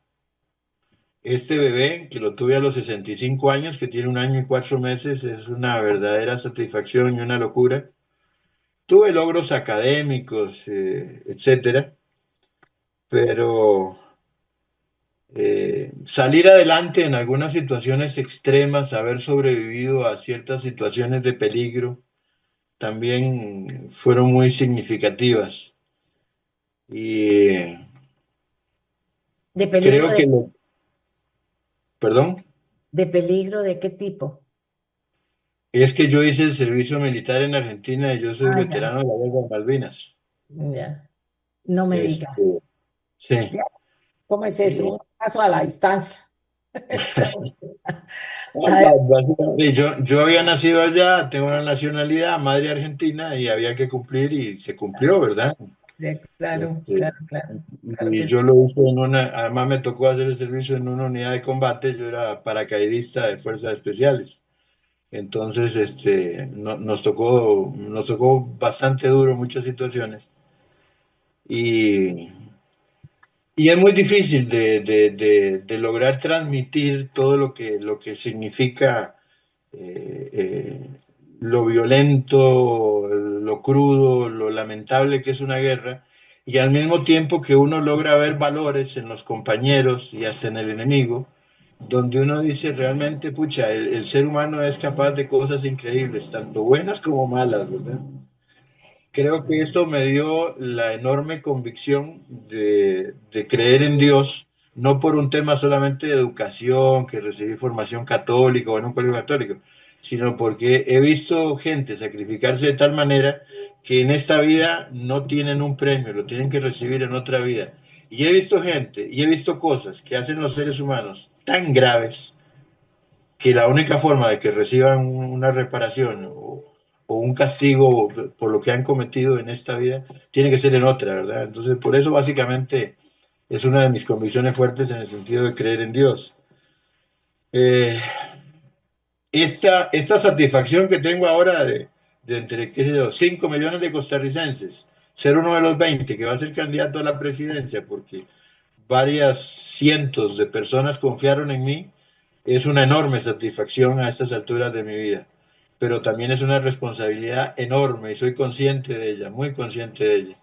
Este bebé, que lo tuve a los 65 años, que tiene 1 año y 4 meses, es una verdadera satisfacción y una locura. Tuve logros académicos, etcétera, pero salir adelante en algunas situaciones extremas, haber sobrevivido a ciertas situaciones de peligro, también fueron muy significativas. Y ¿De peligro creo que perdón, de peligro de qué tipo? es que yo hice el servicio militar en Argentina y yo soy Ah, ya, veterano de la guerra de Malvinas. ya. No me diga. Este, sí. ¿Cómo es eso? eh, Un paso a la distancia. Entonces, a ver, básicamente, yo había nacido allá, tengo una nacionalidad, madre argentina, y había que cumplir y se cumplió, ¿verdad? claro, Este, claro, claro, claro y que yo sí. lo hice además me tocó hacer el servicio en una unidad de combate, yo era paracaidista de fuerzas especiales. Entonces, nos tocó bastante duro en muchas situaciones. Y, y es muy difícil de lograr transmitir todo lo que significa eh, eh, lo violento, lo crudo, lo lamentable que es una guerra, y al mismo tiempo que uno logra ver valores en los compañeros y hasta en el enemigo, donde uno dice realmente, pucha, el ser humano es capaz de cosas increíbles, tanto buenas como malas, ¿verdad? Creo que eso me dio la enorme convicción de creer en Dios, no por un tema solamente de educación, que recibí formación católica o en un colegio católico, sino porque he visto gente sacrificarse de tal manera que en esta vida no tienen un premio, lo tienen que recibir en otra vida. Y he visto gente y he visto cosas que hacen los seres humanos tan graves que la única forma de que reciban una reparación o un castigo por lo que han cometido en esta vida tiene que ser en otra, ¿verdad? Entonces, por eso básicamente es una de mis convicciones fuertes en el sentido de creer en Dios. Eh, esta satisfacción que tengo ahora de entre, qué sé yo, 5 millones de costarricenses, ser uno de los 20 que va a ser candidato a la presidencia, porque varias cientos de personas confiaron en mí, es una enorme satisfacción a estas alturas de mi vida, pero también es una responsabilidad enorme y soy consciente de ella, muy consciente de ella.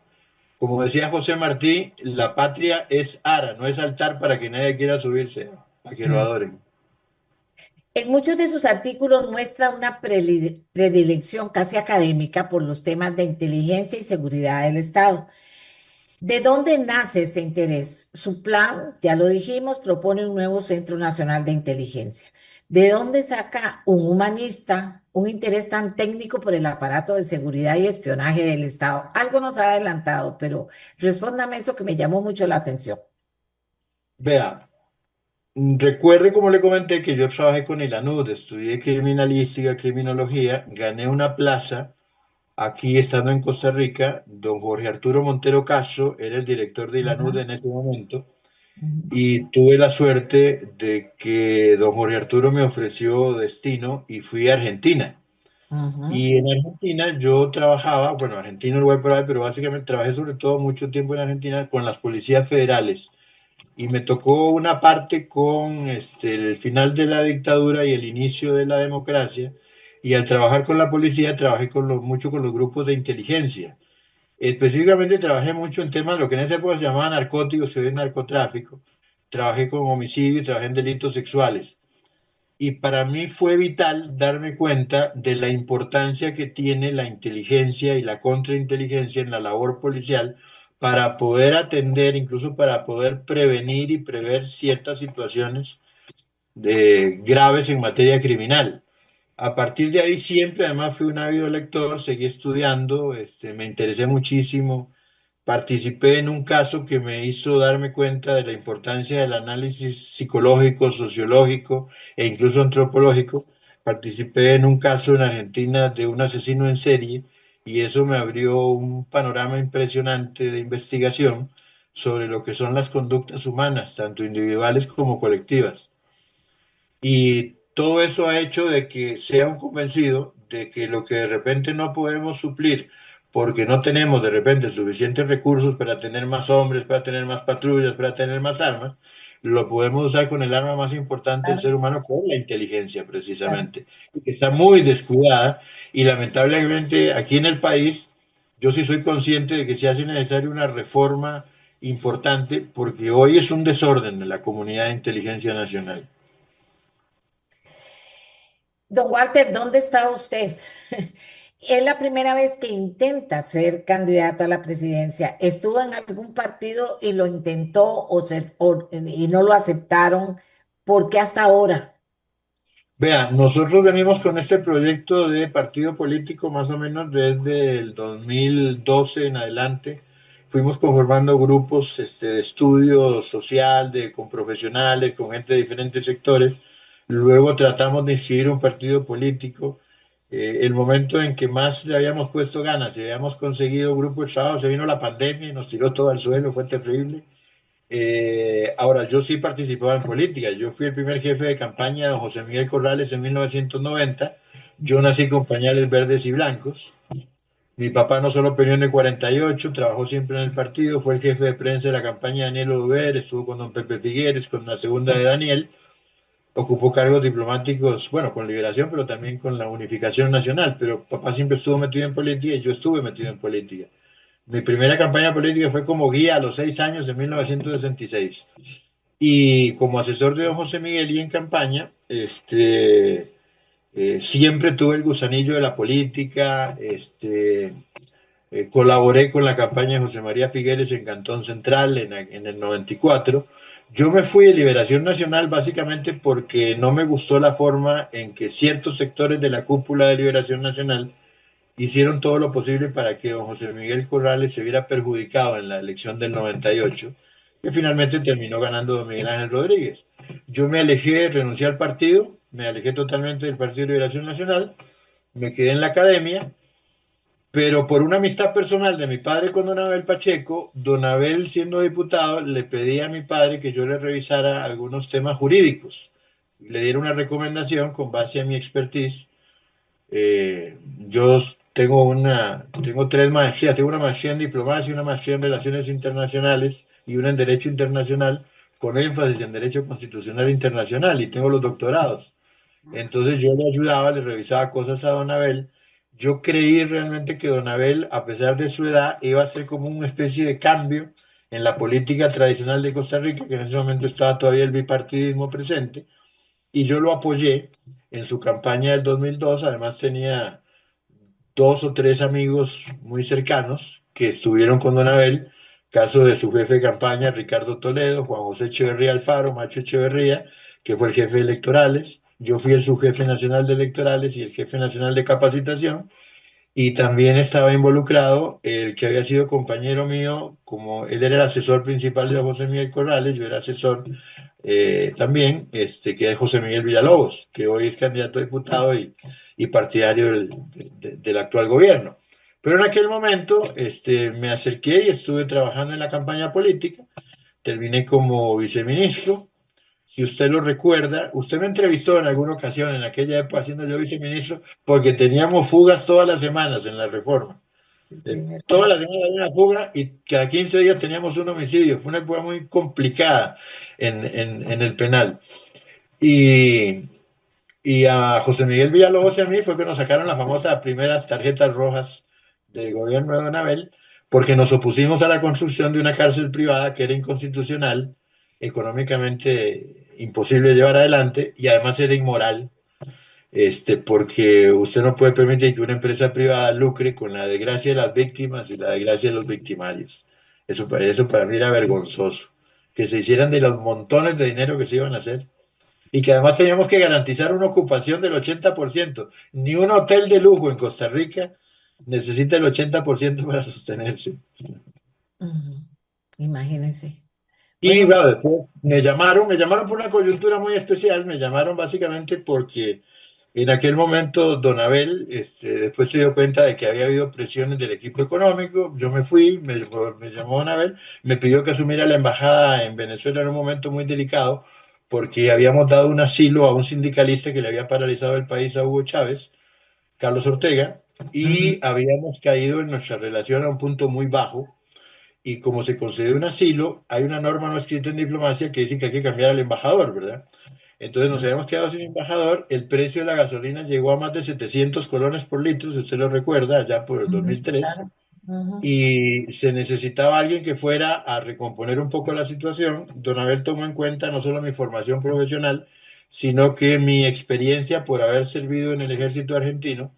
Como decía José Martí, la patria es ara, no es altar para que nadie quiera subirse a que lo Mm. adoren. En muchos de sus artículos muestra una predilección casi académica por los temas de inteligencia y seguridad del Estado. ¿De dónde nace ese interés? Su plan, ya lo dijimos, propone un nuevo Centro Nacional de Inteligencia. ¿De dónde saca un humanista un interés tan técnico por el aparato de seguridad y espionaje del Estado? Algo nos ha adelantado, pero respóndame eso que me llamó mucho la atención. Vea, recuerde como le comenté que yo trabajé con el ANUD, estudié criminalística, criminología, gané una plaza aquí estando en Costa Rica. Don Jorge Arturo Montero Castro era el director de Ajá, ILANUD en ese momento ujú, y tuve la suerte de que don Jorge Arturo me ofreció destino y fui a Argentina. ujú, Y en Argentina yo trabajaba, bueno, Argentina, Uruguay, por ahí, pero básicamente trabajé sobre todo mucho tiempo en Argentina con las policías federales y me tocó una parte con el final de la dictadura y el inicio de la democracia. Y al trabajar con la policía, trabajé mucho con los grupos de inteligencia. Específicamente trabajé mucho en temas, lo que en esa época se llamaba narcóticos, que hoy es narcotráfico. Trabajé con homicidio y trabajé en delitos sexuales. Y para mí fue vital darme cuenta de la importancia que tiene la inteligencia y la contrainteligencia en la labor policial para poder atender, incluso para poder prevenir y prever ciertas situaciones graves en materia criminal. A partir de ahí siempre, además fui un ávido lector, seguí estudiando, me interesé muchísimo. Participé en un caso que me hizo darme cuenta de la importancia del análisis psicológico, sociológico e incluso antropológico. Participé en un caso en Argentina de un asesino en serie y eso me abrió un panorama impresionante de investigación sobre lo que son las conductas humanas, tanto individuales como colectivas. Y todo eso ha hecho de que sea un convencido de que lo que de repente no podemos suplir porque no tenemos de repente suficientes recursos para tener más hombres, para tener más patrullas, para tener más armas, lo podemos usar con el arma más importante del Claro, ser humano, con la inteligencia claro. precisamente, y que está muy descuidada y lamentablemente aquí en el país yo sí soy consciente de que se hace necesaria una reforma importante porque hoy es un desorden en la comunidad de inteligencia nacional. Don Walter, ¿dónde está usted? Es la primera vez que intenta ser candidato a la presidencia. ¿Estuvo en algún partido y lo intentó y no lo aceptaron? ¿Por qué hasta ahora? Vean, nosotros venimos con este proyecto de partido político más o menos desde el 2012 en adelante. Fuimos conformando grupos de estudio social, con profesionales, con gente de diferentes sectores. Luego tratamos de inscribir un partido político. El momento en que más le habíamos puesto ganas y habíamos conseguido grupo de trabajo, se vino la pandemia y nos tiró todo al suelo, fue terrible. Ahora, yo sí participaba en política. Yo fui el primer jefe de campaña de don José Miguel Corrales en 1990. Yo nací con pañales verdes y blancos. Mi papá no solo peleó en el 48, trabajó siempre en el partido, fue el jefe de prensa de la campaña de Daniel Oduber, estuvo con don Pepe Figueres, con la segunda de Daniel, ocupó cargos diplomáticos, bueno, con Liberación, pero también con la Unificación Nacional. Pero papá siempre estuvo metido en política y yo estuve metido en política. Mi primera campaña política fue como guía a los 6 años en 1966. Y como asesor de don José Miguel y en campaña, siempre tuve el gusanillo de la política, colaboré con la campaña de José María Figueres en Cantón Central en el 94. Yo me fui de Liberación Nacional básicamente porque no me gustó la forma en que ciertos sectores de la cúpula de Liberación Nacional hicieron todo lo posible para que don José Miguel Corrales se viera perjudicado en la elección del 98, que finalmente terminó ganando don Miguel Ángel Rodríguez. Yo me alejé, renuncié al partido, me alejé totalmente del Partido de Liberación Nacional, me quedé en la academia, pero por una amistad personal de mi padre con don Abel Pacheco, don Abel, siendo diputado, le pedí a mi padre que yo le revisara algunos temas jurídicos, le diera una recomendación con base a mi expertise. Yo tengo tres maestrías, tengo una maestría en diplomacia, una maestría en relaciones internacionales y una en derecho internacional con énfasis en derecho constitucional internacional y tengo los doctorados. Entonces yo le ayudaba, le revisaba cosas a don Abel. Yo creí realmente que don Abel, a pesar de su edad, iba a ser como una especie de cambio en la política tradicional de Costa Rica, que en ese momento estaba todavía el bipartidismo presente, y yo lo apoyé en su campaña del 2002. Además tenía dos o tres amigos muy cercanos que estuvieron con don Abel, caso de su jefe de campaña, Ricardo Toledo, Juan José Echeverría Alfaro, Macho Echeverría, que fue el jefe de electorales. Yo fui el subjefe nacional de electorales y el jefe nacional de capacitación. Y también estaba involucrado el que había sido compañero mío, como él era el asesor principal de José Miguel Corrales, yo era asesor también, que es José Miguel Villalobos, que hoy es candidato a diputado y partidario del actual gobierno. Pero en aquel momento me acerqué y estuve trabajando en la campaña política, terminé como viceministro. Si usted lo recuerda, usted me entrevistó en alguna ocasión en aquella época siendo yo viceministro, porque teníamos fugas todas las semanas en la reforma. Sí, me Todas acuerdo. las semanas había una fuga y cada 15 días teníamos un homicidio. Fue una época muy complicada en el penal. Y, y a José Miguel Villalobos y a mí fue que nos sacaron las famosas primeras tarjetas rojas del gobierno de Don Abel, porque nos opusimos a la construcción de una cárcel privada que era inconstitucional, económicamente imposible de llevar adelante y además era inmoral, porque usted no puede permitir que una empresa privada lucre con la desgracia de las víctimas y la desgracia de los victimarios. Eso para mí era vergonzoso, que se hicieran de los montones de dinero que se iban a hacer y que además teníamos que garantizar una ocupación del 80%. Ni un hotel de lujo en Costa Rica necesita el 80% para sostenerse. Ujú. Imagínense. Y Bueno, claro, después me llamaron por una coyuntura muy especial, me llamaron básicamente porque en aquel momento don Abel después se dio cuenta de que había habido presiones del equipo económico, yo me fui, me llamó don Abel, me pidió que asumiera la embajada en Venezuela en un momento muy delicado porque habíamos dado un asilo a un sindicalista que le había paralizado el país a Hugo Chávez, Carlos Ortega, ujú, y habíamos caído en nuestra relación a un punto muy bajo y como se concede un asilo, hay una norma no escrita en diplomacia que dice que hay que cambiar al embajador, ¿verdad? Entonces nos ujú, habíamos quedado sin embajador, el precio de la gasolina llegó a más de 700 colones por litro, si usted lo recuerda, allá por el ujú, 2003, claro. Ujú, y se necesitaba alguien que fuera a recomponer un poco la situación. Don Abel tomó en cuenta no solo mi formación profesional, sino que mi experiencia por haber servido en el ejército argentino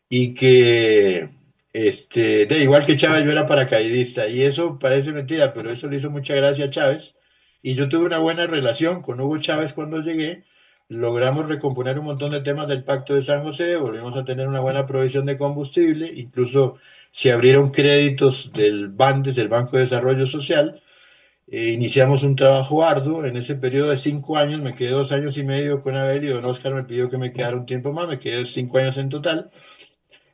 y que, de igual que Chávez, yo era paracaidista y eso parece mentira, pero eso le hizo mucha gracia a Chávez y yo tuve una buena relación con Hugo Chávez cuando llegué, logramos recomponer un montón de temas del Pacto de San José, volvimos a tener una buena provisión de combustible, incluso se abrieron créditos del BANDES, del Banco de Desarrollo Social, iniciamos un trabajo arduo, en ese periodo de 5 años, me quedé 2 años y medio con Abel y don Oscar me pidió que me quedara un tiempo más, me quedé 5 años en total.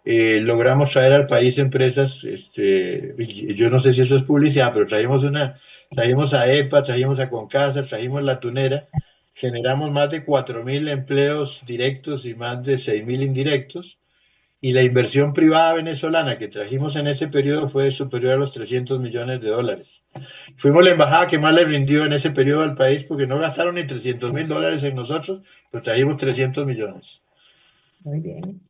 Logramos traer al país empresas, yo no sé si eso es publicidad, pero trajimos a EPA, trajimos a Concasa, trajimos La Tunera, generamos más de 4.000 empleos directos y más de 6.000 indirectos, y la inversión privada venezolana que trajimos en ese periodo fue superior a los 300 millones de dólares. Fuimos la embajada que más le rindió en ese periodo al país porque no gastaron ni 300.000 dólares en nosotros, pero trajimos 300 millones. muy bien.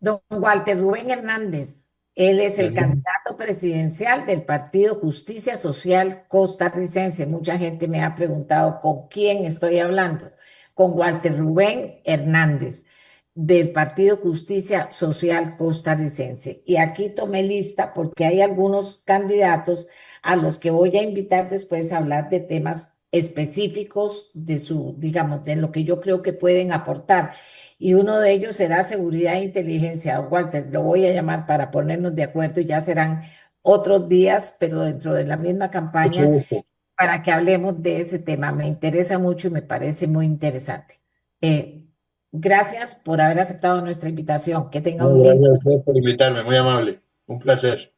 Don Walter Rubén Hernández, él es el candidato presidencial del Partido Justicia Social Costarricense. Mucha gente me ha preguntado con quién estoy hablando. Con Walter Rubén Hernández, del Partido Justicia Social Costarricense. Y aquí tomé lista porque hay algunos candidatos a los que voy a invitar después a hablar de temas específicos de su, digamos, de lo que yo creo que pueden aportar y uno de ellos será seguridad e inteligencia. Walter, lo voy a llamar para ponernos de acuerdo y ya serán otros días, pero dentro de la misma Mucho campaña, gusto. para que hablemos de ese tema. Me interesa mucho y me parece muy interesante. Eh, gracias por haber aceptado nuestra invitación. Que tenga No, un lindo gracias a usted por invitarme, muy amable. Un placer.